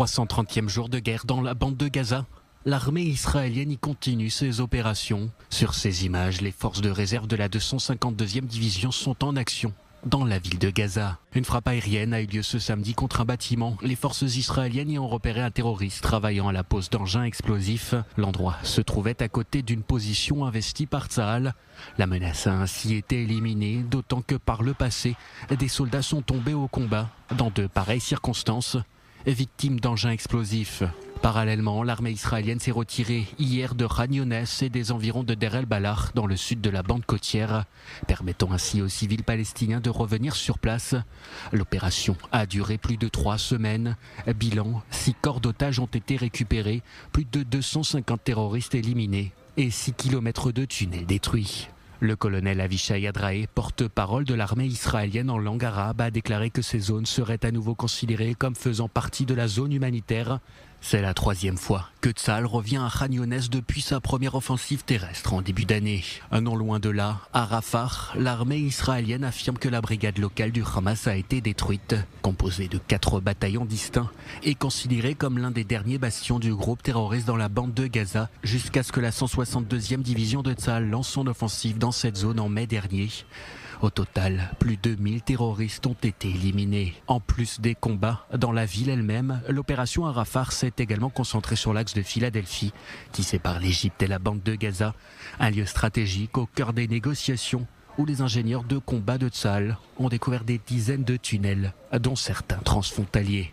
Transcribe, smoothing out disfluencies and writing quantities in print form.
330e jour de guerre dans la bande de Gaza. L'armée israélienne y continue ses opérations. Sur ces images, les forces de réserve de la 252e division sont en action dans la ville de Gaza. Une frappe aérienne a eu lieu ce samedi contre un bâtiment. Les forces israéliennes y ont repéré un terroriste travaillant à la pose d'engins explosifs. L'endroit se trouvait à côté d'une position investie par Tsahal. La menace a ainsi été éliminée, d'autant que par le passé, des soldats sont tombés au combat dans de pareilles circonstances, victimes d'engins explosifs. Parallèlement, l'armée israélienne s'est retirée hier de Khan Younes et des environs de Deir el-Balah dans le sud de la bande côtière, permettant ainsi aux civils palestiniens de revenir sur place. L'opération a duré plus de 3 semaines. Bilan, 6 corps d'otages ont été récupérés, plus de 250 terroristes éliminés et 6 kilomètres de tunnels détruits. Le colonel Avishai Adrae, porte-parole de l'armée israélienne en langue arabe, a déclaré que ces zones seraient à nouveau considérées comme faisant partie de la zone humanitaire. C'est la 3e fois que Tsahal revient à Khan Younes depuis sa première offensive terrestre en début d'année. Non loin de là, à Rafah, l'armée israélienne affirme que la brigade locale du Hamas a été détruite. Composée de 4 bataillons distincts et considérée comme l'un des derniers bastions du groupe terroriste dans la bande de Gaza, jusqu'à ce que la 162e division de Tsahal lance son offensive dans cette zone en mai dernier. Au total, plus de 1000 terroristes ont été éliminés. En plus des combats dans la ville elle-même, l'opération à Rafah s'est également concentrée sur l'axe de Philadelphie, qui sépare l'Égypte et la bande de Gaza, un lieu stratégique au cœur des négociations où les ingénieurs de combat de Tsahal ont découvert des dizaines de tunnels, dont certains transfrontaliers.